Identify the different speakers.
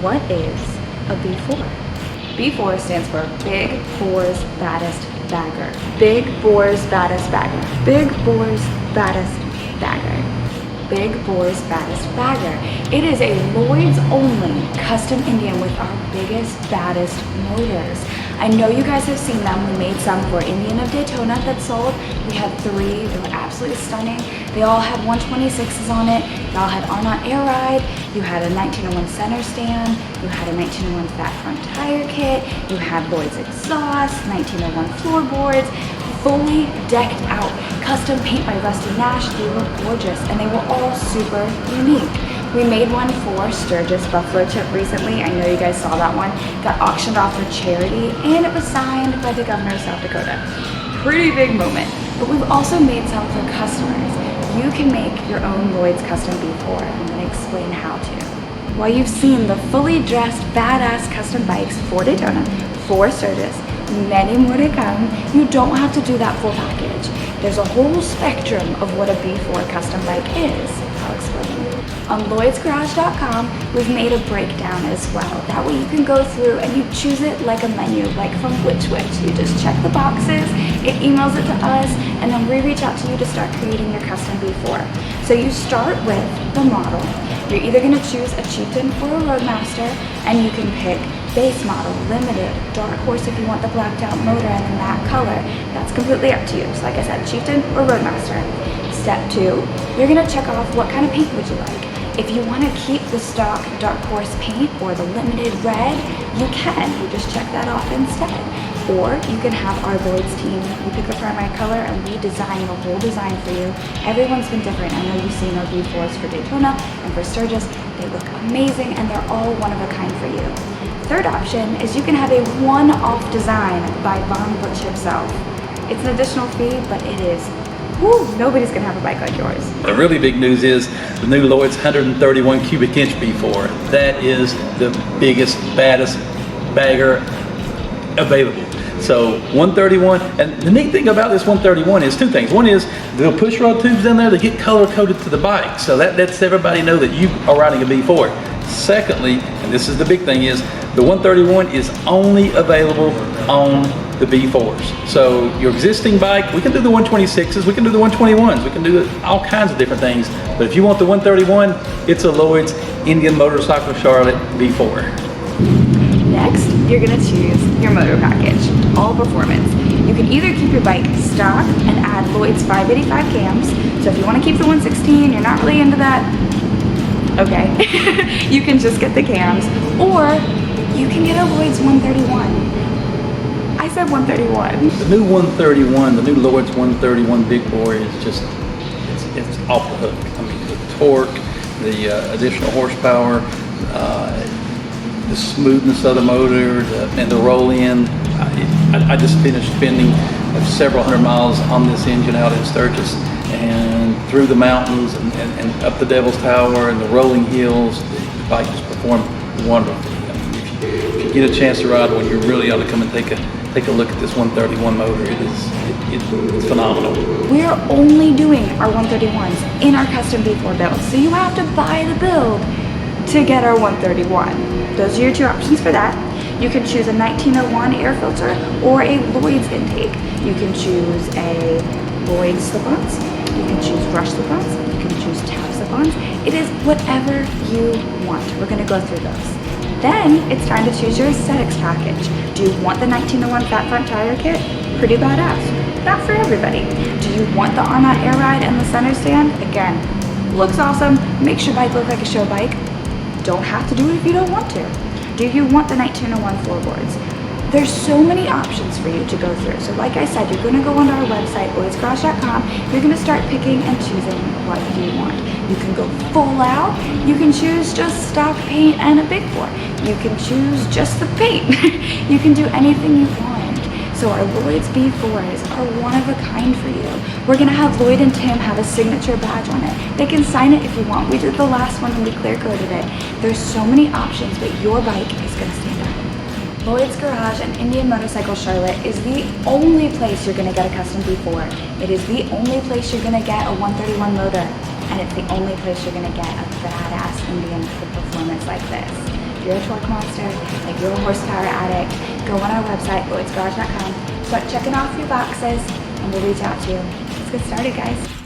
Speaker 1: what is a B4? B4 stands for Big Bores Baddest Bagger. Big Bores Baddest Bagger. Big Bores Baddest Bagger. Big Bores Baddest Bagger. It is a Lloyd's only custom Indian with our biggest, baddest motors. I know you guys have seen them. We made some for Indian of Daytona that sold. We had 3, they were absolutely stunning. They all had 126s on it. They all had Arnott Air Ride. You had a 1901 center stand. You had a 1901 fat front tire kit. You had Lloyd's exhaust, 1901 floorboards, fully decked out. Custom paint by Rusty Nash. They were gorgeous and they were all super unique. We made one for Sturgis Buffalo Chip recently. I know you guys saw that one. Got auctioned off for charity and it was signed by the governor of South Dakota. Pretty big moment. But we've also made some for customers. You can make your own Lloyd's custom B4. I'm going to explain how to. While you've seen the fully dressed badass custom bikes for Daytona, for Sturgis, many more to come, you don't have to do that full package. There's a whole spectrum of what a B4 custom bike is. I'll explain. On Lloyd'sGarage.com, we've made a breakdown as well. That way you can go through and you choose it like a menu, like from which. You just check the boxes, it emails it to us, and then we reach out to you to start creating your custom B4. So you start with the model. You're either going to choose a Chieftain or a Roadmaster, and you can pick base model, limited, dark horse if you want the blacked out motor and the matte color. That's completely up to you. So like I said, Chieftain or Roadmaster. Step 2, you're going to check off what kind of paint would you like. If you want to keep the stock dark horse paint or the limited red, you can. You just check that off instead. Or you can have our Lloyd's team. We pick the primary color and we design the whole design for you. Everyone's been different. I know you've seen our B4s for Daytona and for Sturgis. They look amazing and they're all one of a kind for you. Third option is you can have a one-off design by Von Butch himself. It's an additional fee, but it is woo, nobody's gonna have a bike like yours.
Speaker 2: The really big news is the new Lloyd's 131 cubic inch B4. That is the biggest, baddest bagger available. So 131, and the neat thing about this 131 is 2 things. One is the push rod tubes in there, they get color coded to the bike. So that lets everybody know that you are riding a B4. Secondly, and this is the big thing, is the 131 is only available on the B4s. So your existing bike, we can do the 126s, we can do the 121s, we can do all kinds of different things. But if you want the 131, it's a Lloyd's Indian Motorcycle Charlotte B4.
Speaker 1: Next, you're gonna choose your motor package, all performance. You can either keep your bike stock and add Lloyd's 585 cams. So if you wanna keep the 116, you're not really into that, okay. You can just get the cams, or you can get a Lloyd's 131. I said 131.
Speaker 2: The new 131, the new Lloyd's 131 Big Bore is just, it's off the hook. I mean, the torque, the additional horsepower, the smoothness of the motor, and the roll-in. I just finished spending several hundred miles on this engine out in Sturgis and through the mountains and up the Devil's Tower and the rolling hills. The bike just performed wonderfully. I mean, if you get a chance to ride one, you really ought to come and take a look at this 131 motor. It's phenomenal.
Speaker 1: We're only doing our 131s in our custom B4 build, so you have to buy the build to get our 131. Those are your 2 options for that. You can choose a 1901 air filter or a Lloyd's intake. You can choose a Lloyd's slip-ons. You can choose brush slip-ons. You can choose tab slip-ons. It is whatever you want. We're going to go through those. Then it's time to choose your aesthetics package. Do you want the 1901 fat front tire kit? Pretty badass. Not for everybody. Do you want the Arnott Air Ride and the center stand? Again, looks awesome. Makes your bike look like a show bike. Don't have to do it if you don't want to. Do you want the 1901 floorboards? There's so many options for you to go through. So like I said, you're going to go onto our website, Lloyd'sGarage.com. You're going to start picking and choosing what you want. You can go full out. You can choose just stock paint and a big bore. You can choose just the paint. You can do anything you want. So our Lloyd's B4s are one of a kind for you. We're going to have Lloyd and Tim have a signature badge on it. They can sign it if you want. We did the last one and we clear coated it. There's so many options, but your bike is going to stand out. Lloyd's Garage and Indian Motorcycle Charlotte is the only place you're going to get a custom B4. It is the only place you're going to get a 131 motor. And it's the only place you're going to get a badass Indian with performance like this. if you're a torque monster, like you're a horsepower addict, go on our website, lloydsgarage.com, start checking off your boxes, and we'll reach out to you. Let's get started, guys.